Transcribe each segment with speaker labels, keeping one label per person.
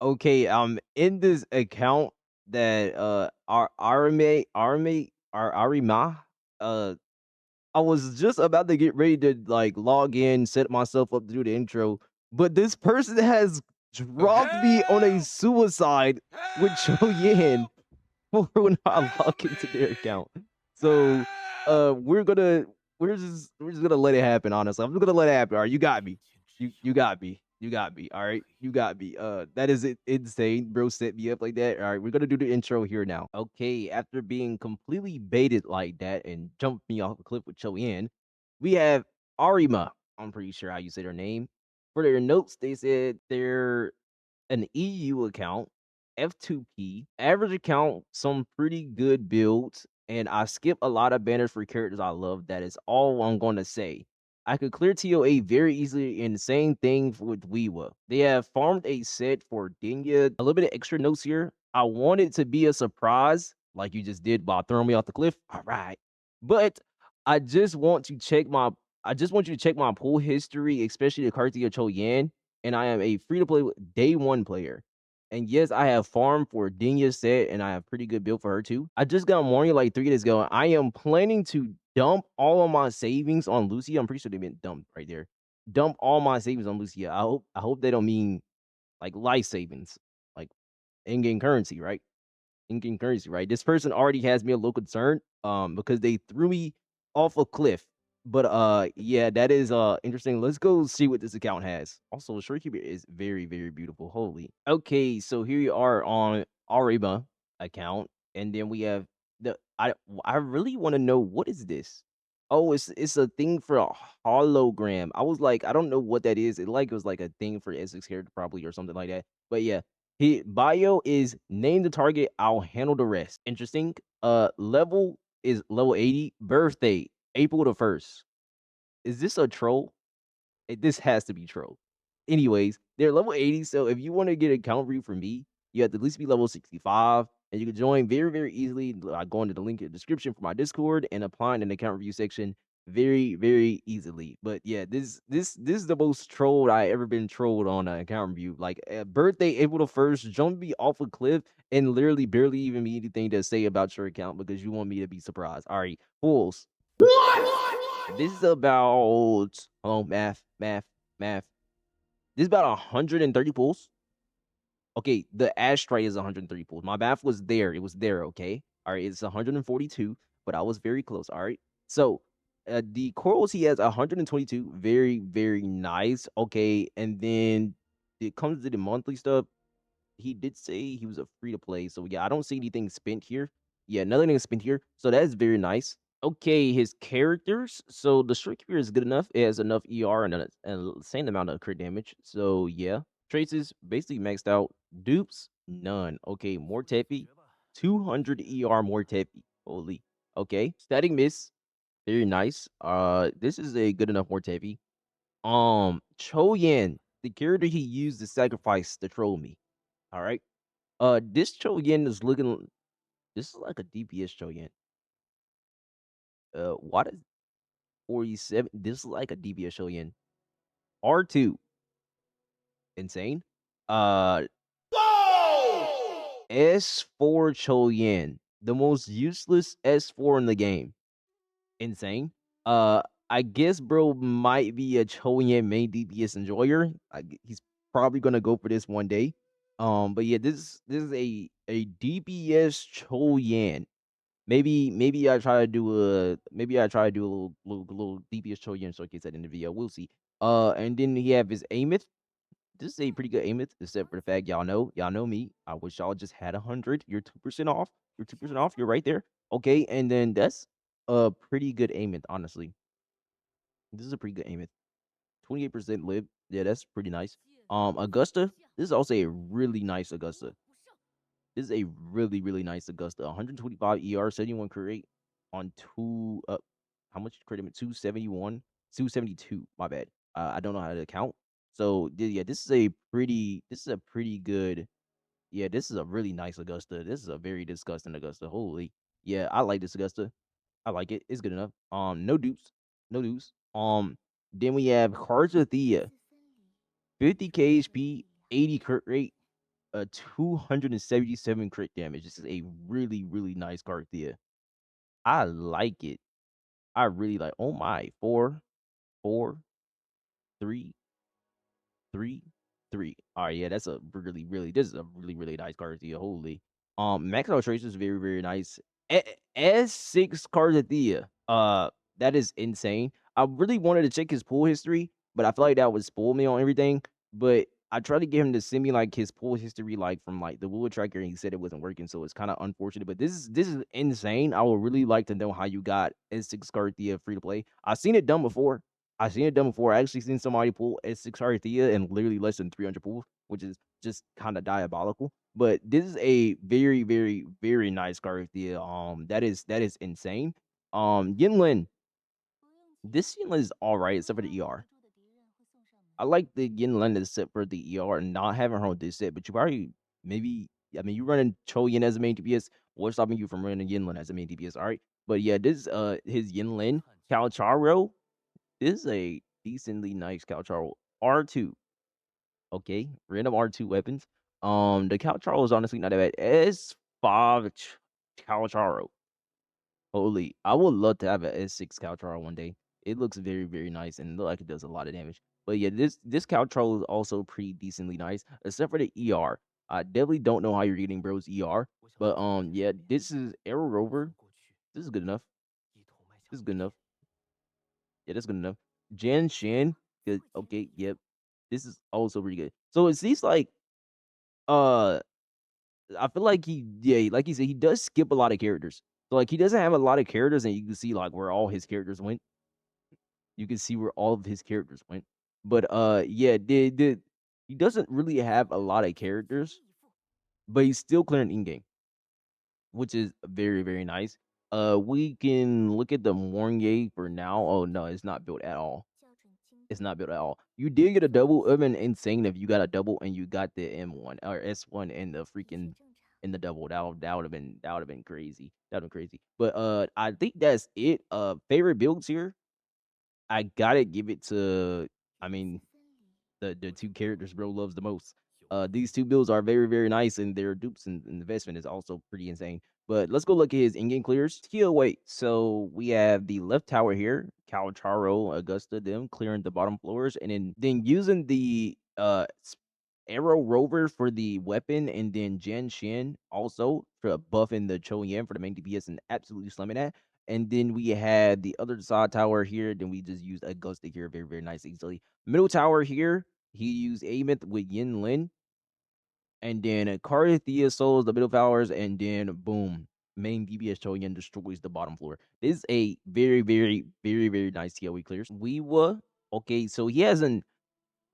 Speaker 1: Okay, in this account that Arima, uh I was just about to get ready to like log in, set myself up to do the intro, but this person has dropped me on a
Speaker 2: Help!
Speaker 1: suicide with Cho Yin
Speaker 2: Help!
Speaker 1: for when I
Speaker 2: Help
Speaker 1: log into their
Speaker 2: me!
Speaker 1: account. So
Speaker 2: Help!
Speaker 1: we're just gonna let it happen, honestly. I'm just gonna let it happen. All right, you got me. You got me. You got me. All right. You got me. That is it insane. Bro set me up like that. All right, we're gonna do the intro here now. Okay, after being completely baited like that and jumped me off a cliff with Cho Yen, we have Arima. I'm pretty sure how you say their name. For their notes, they said they're an EU account, F2P, average account, some pretty good builds, and I skip a lot of banners for characters I love. That is all I'm going to say. I could clear TOA very easily, and same thing with Wiwa. They have farmed a set for Dinya. A little bit of extra notes here. I want it to be a surprise, like you just did by throwing me off the cliff. All right. But I just want to check my I just want you to check my pool history, especially the Cartethyia Cho Yan, and I am a free to play day one player. And yes, I have farmed for Dinya's set, and I have pretty good build for her too. I just got Mornye like 3 days ago. I am planning to dump all of my savings on Lucia. I'm pretty sure they meant dump right there. Dump all my savings on Lucia. I hope they don't mean like life savings, like in-game currency, right? In-game currency, right? This person already has me a little concerned, because they threw me off a cliff. But yeah, that is interesting. Let's go see what this account has. Also, shorekeeper is very, very beautiful. Holy. Okay, so here you are on Ariba account, and then we have I really want to know what is this? Oh, it's a thing for a hologram. I was like, I don't know what that is. It was like a thing for Essex character probably or something like that. But yeah, he bio is name the target, I'll handle the rest. Interesting. Level is level 80. Birthday, April the 1st. Is this a troll? This has to be troll. Anyways, they're level 80, so if you want to get a account review from me, you have to at least be level 65, and you can join very, very easily by going to the link in the description for my Discord and applying in the account review section very, very easily. But yeah, this is the most trolled I ever been trolled on an account review. Like birthday April the 1st, jump me off a cliff and literally barely even me anything to say about your account because you want me to be surprised. All right, fools. This is about math. This is about 130 pools. Okay, the ashtray is 130 pools. My math was there. It was there, okay? All right, it's 142, but I was very close. All right. So the corals he has 122. Very, very nice. Okay, and then it comes to the monthly stuff. He did say he was a free to play. So yeah, I don't see anything spent here. Yeah, nothing is spent here. So that is very nice. Okay, his characters. So the shorekeeper is good enough. It has enough ER and a same amount of crit damage. So yeah. Traces basically maxed out. Dupes, none. Okay, more Tepi. 200 ER more Tepi. Holy. Okay. Static miss. Very nice. This is a good enough more Tepi. Cho Yan, the character he used to sacrifice to troll me. All right. This Cho Yen is looking. This is like a DPS Cho Yen. What is 47? This is like a DPS Cho Yen. R2, insane. Uh,
Speaker 2: Whoa!
Speaker 1: S4 Cho Yen, the most useless S4 in the game. Insane. Uh, I guess bro might be a Cho Yen main DPS enjoyer. He's probably gonna go for this one day. But yeah, this is a DPS Cho Yen. Maybe I try to do a little DPS Choyan showcase that in the video. We'll see. And then he have his Aemeath. This is a pretty good Aemeath, except for the fact y'all know me. I wish y'all just had 100. You're 2% off. You're 2% off. You're right there. Okay, and then that's a pretty good Aemeath, honestly. This is a pretty good Aemeath. 28% live. Yeah, that's pretty nice. Augusta. This is also a really nice Augusta. This is a really, really nice Augusta. 125 ER, 71 crit rate on two how much crit damage? 271, 272. My bad. I don't know how to count. So yeah, this is a pretty good. Yeah, this is a really nice Augusta. This is a very disgusting Augusta. Holy. Yeah, I like this Augusta. I like it. It's good enough. No dupes. No dupes. Then we have Cartethyia. 50 KHP, 80 crit rate. a 277 crit damage. This is a really, really nice Cartethyia. I like it. I really like. Oh my, 4, 4, 3, 3, 3. All right, yeah, that's a really, really. This is a really, really nice Cartethyia. Holy. Max out trace is very, very nice. S6 Cartethyia. That is insane. I really wanted to check his pool history, but I feel like that would spoil me on everything. But I tried to get him to send me like his pool history, like from like the Wuwa tracker, and he said it wasn't working, so it's kind of unfortunate. But this is insane. I would really like to know how you got S6 Cartethyia free to play. I've seen it done before. I've seen it done before. I actually seen somebody pull S6 Cartethyia in literally less than 300 pulls, which is just kind of diabolical. But this is a very, very, very nice Cartethyia. That is insane. Yinlin, this Yinlin is all right except for the ER. I like the Yinlin except for the ER and not having her on this set, but you probably maybe I mean you running Choyin as a main DPS. What's stopping you from running Yinlin as a main DPS? All right. But yeah, this his Yinlin Calcharo. This is a decently nice Calcharo. R2. Okay. Random R2 weapons. The Calcharo is honestly not that bad. S5 Calcharo. Holy, I would love to have an S6 Caltrol one day. It looks very, very nice and look like it does a lot of damage. But yeah, this Caltrol is also pretty decently nice, except for the ER. I definitely don't know how you're getting bros ER, but yeah, this is Arrow Rover. This is good enough. This is good enough. Yeah, that's good enough. Jan Shin, good. Okay, yep. This is also pretty good. So it seems like uh I feel like yeah, like you said, he does skip a lot of characters. So like he doesn't have a lot of characters, and you can see like where all his characters went. You can see where all of his characters went. But yeah, he doesn't really have a lot of characters, but he's still clearing in game, which is very, very nice. We can look at the Mornye for now. Oh no, it's not built at all. It's not built at all. You did get a double. It would have been insane if you got a double and you got the M1 or S1 and the freaking in the double. That would have been crazy. That would have been crazy. But I think that's it. Favorite builds here. I gotta give it to. I mean, the two characters bro loves the most. These two builds are very, very nice, and their dupes and investment is also pretty insane. But let's go look at his in-game clears. Here, wait. So we have the left tower here, Calcharo, Augusta, them clearing the bottom floors, and then using the Arrow Rover for the weapon, and then Jen Shin also for buffing the Cho Yan for the main DPS and absolutely slamming that. And then we had the other side tower here. Then we just used Augusta here, very, very nice, easily. Middle tower here, he used Aemeath with Yin Lin. And then Cartethyia solos the middle towers, and then boom, main DPS Choyan destroys the bottom floor. This is a very, very, very, very nice TLE clears. Wiwa, okay, so he has an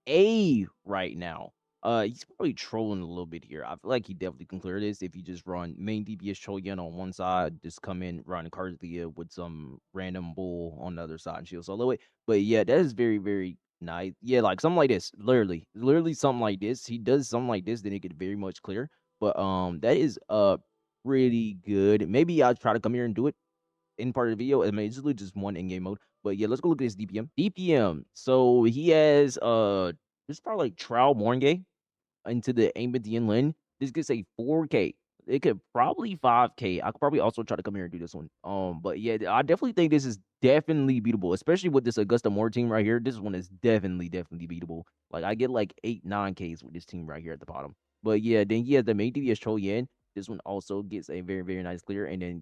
Speaker 1: A right now. He's probably trolling a little bit here. I feel like he definitely can clear this if you just run main DPS Choyan on one side, just come in, run Cartethyia with some random bull on the other side and shield solo it. But yeah, that is very, very nice. Yeah, like something like this. Literally something like this. He does something like this, then it could very much clear. But that is pretty good. Maybe I'll try to come here and do it in part of the video. I mean, it's literally just one in-game mode. But yeah, let's go look at his DPM. DPM. So he has this is probably like trial Mornye into the Aemeath Lin. This gets a 4K. It could probably 5K. I could probably also try to come here and do this one. But yeah, I definitely think this is definitely beatable, especially with this Augusta Moore team right here. This one is definitely, definitely beatable. Like I get like 8, 9Ks with this team right here at the bottom. But yeah, then he has the main DPS Cho Yan. This one also gets a very, very nice clear. And then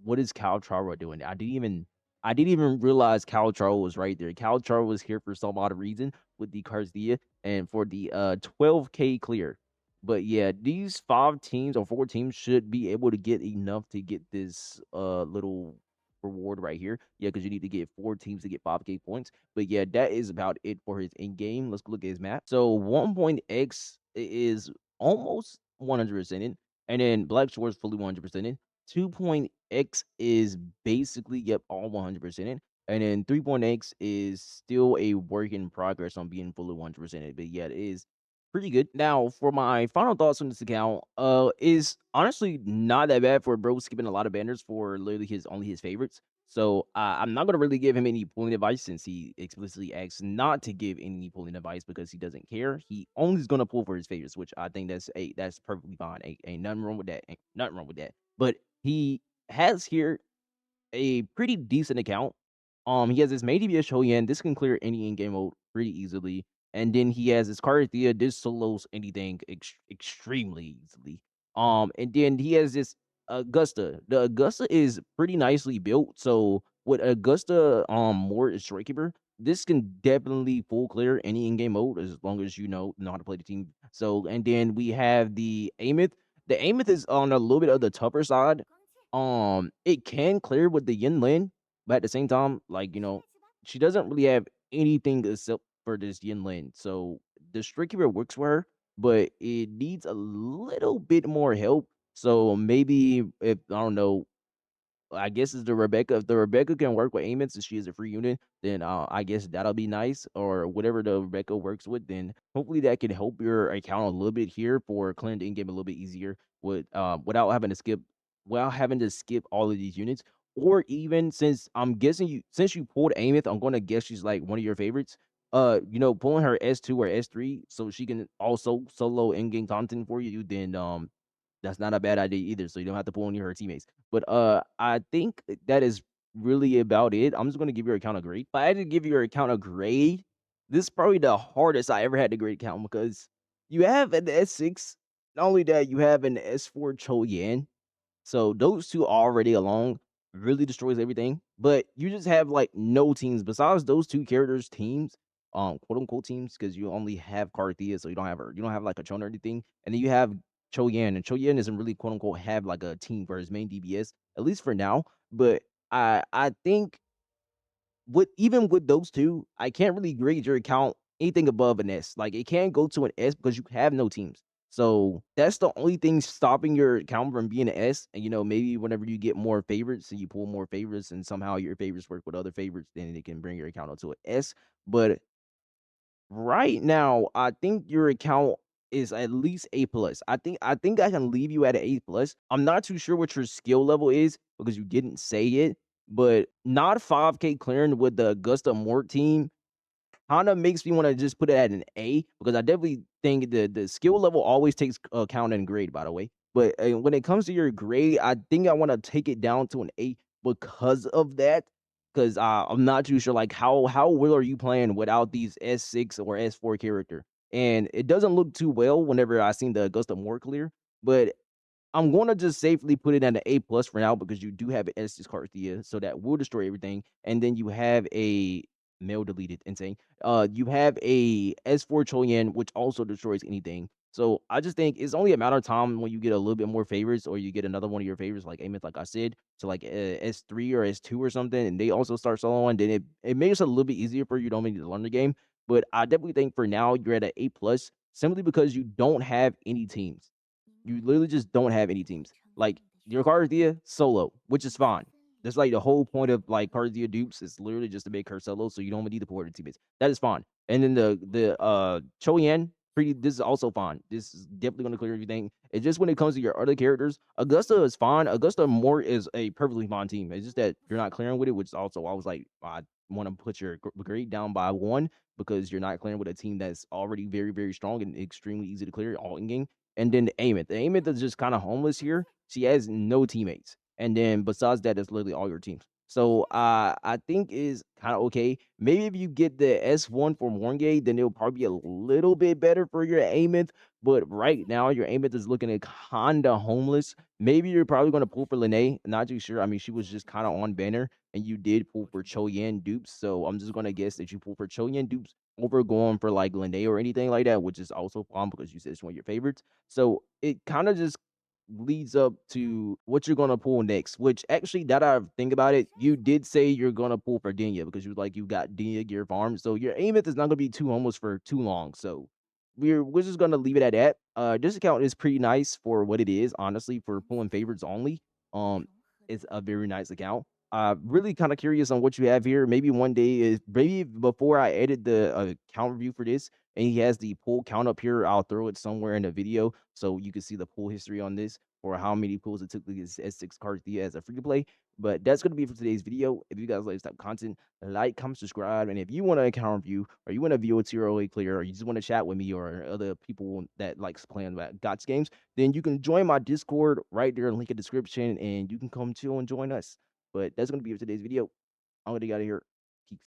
Speaker 1: what is Calcharo doing? I didn't even realize Calcharo was right there. Calcharo was here for some odd reason with the Cartethyia and for the 12K clear. But yeah, these 5 teams or 4 teams should be able to get enough to get this little reward right here. Yeah, because you need to get 4 teams to get 5K points. But yeah, that is about it for his in game. Let's look at his map. So 1.x is almost 100% in, and then Black Shore is fully 100% in. 2.x is basically, yep, all 100% in. And then 3.x is still a work in progress on being fully 100% in. But yeah, it is pretty good. Now, for my final thoughts on this account, is honestly not that bad for bro skipping a lot of banners for literally his only his favorites. So I'm not gonna really give him any pulling advice since he explicitly asks not to give any pulling advice because he doesn't care. He only is gonna pull for his favorites, which I think that's perfectly fine. Ain't nothing wrong with that. Ain't nothing wrong with that. But he has here a pretty decent account. He has his main DPS Shoyan. This can clear any in-game mode pretty easily. And then he has his Cartethyia. This solos anything extremely easily. And then he has this Augusta. The Augusta is pretty nicely built. So with Augusta, more is shorekeeper. This can definitely full clear any in-game mode as long as you know how to play the team. So and then we have the Aemeath. The Aemeath is on a little bit of the tougher side. It can clear with the Yin Lin, but at the same time, like, she doesn't really have anything except for this Yin Lin. So the Strict Keeper works for her, but it needs a little bit more help. So maybe if I don't know, I guess it's the Rebecca. If the Rebecca can work with Aemeath since she is a free unit, then I guess that'll be nice. Or whatever the Rebecca works with, then hopefully that can help your account a little bit here for clearing the in game a little bit easier with without having to skip all of these units. Or even since I'm guessing since you pulled Aemeath, I'm gonna guess she's like one of your favorites. Pulling her S2 or S3 so she can also solo in game content for you, then that's not a bad idea either. So you don't have to pull any of her teammates. But I think that is really about it. I'm just gonna give your account a grade. If I had to give your account a grade, this is probably the hardest I ever had to grade account because you have an S6. Not only that, you have an S4 Cho Yan. So those two already along really destroys everything. But you just have like no teams besides those two characters' teams, quote unquote teams, because you only have Carthea, so you don't have like a Chon or anything. And then you have Cho Yan, and Cho Yan doesn't really quote unquote have like a team for his main DBS, at least for now. But I think even with those two, I can't really grade your account anything above an S. Like it can't go to an S because you have no teams. So that's the only thing stopping your account from being an S. And maybe whenever you get more favorites and you pull more favorites and somehow your favorites work with other favorites, then it can bring your account up to an S. But right now, I think your account is at least A plus. I think I can leave you at an A plus. I'm not too sure what your skill level is because you didn't say it, but not 5K clearing with the Augusta Mort team kinda makes me wanna just put it at an A because I definitely think the skill level always takes account in grade, by the way. But, when it comes to your grade, I think I wanna take it down to an A because of that. Because I'm not too sure, like, how well are you playing without these S6 or S4 character? And it doesn't look too well whenever I seen the Augusta more clear, but I'm gonna just safely put it at an A plus for now because you do have an Estes Carthea, so that will destroy everything. And then you have a mail deleted, insane. You have a S4 Choyan, which also destroys anything. So I just think it's only a matter of time when you get a little bit more favorites, or you get another one of your favorites, like Aemeath, like I said, to like S3 or S2 or something, and they also start soloing. Then it makes it a little bit easier for you. Don't need to learn the game, but I definitely think for now you're at an A plus simply because you don't have any teams. You literally just don't have any teams. Like your Cardia solo, which is fine. That's like the whole point of like Cardia dupes is literally just to make her solo, so you don't even need to port her teammates. That is fine. And then the Choyan, pretty this is also fine. This is definitely gonna clear everything. It's just when it comes to your other characters, Augusta is fine. Augusta more is a perfectly fine team. It's just that you're not clearing with it, which also I was like, I want to put your grade down by one because you're not clearing with a team that's already very, very strong and extremely easy to clear all in game. And then Aemeath. Aemeath is just kind of homeless here. She has no teammates. And then besides that, it's literally all your teams. So I think is kind of okay. Maybe if you get the S1 for Mornye, then it'll probably be a little bit better for your Aemeath. But right now, your Aemeath is looking at kinda homeless. Maybe you're probably gonna pull for Lene. Not too sure. I mean, she was just kind of on banner, and you did pull for Cho Yan dupes. So I'm just gonna guess that you pull for Cho Yan dupes over going for like Lene or anything like that, which is also fun because you said it's one of your favorites. So it kind of just leads up to what you're gonna pull next. Which actually, that I think about it, you did say you're gonna pull for Dinya because you like you got Dinya gear farm. So your Aemeath is not gonna be too homeless for too long. So we're just gonna leave it at that. This account is pretty nice for what it is, honestly, for pulling favorites only. Um, it's a very nice account. Really kind of curious on what you have here. Maybe one day is maybe before I edit the account review for this, and he has the pull count up here. I'll throw it somewhere in the video so you can see the pull history on this or how many pulls it took to get S6 Carthea as a free to play. But that's gonna be it for today's video. If you guys like this type of content, like, comment, subscribe, and if you want an account review or you want a view tier early clear, or you just want to chat with me or other people that likes playing that GOTS games, then you can join my Discord right there, link in the description, and you can come chill and join us. But that's gonna be it for today's video. I'm gonna get out of here.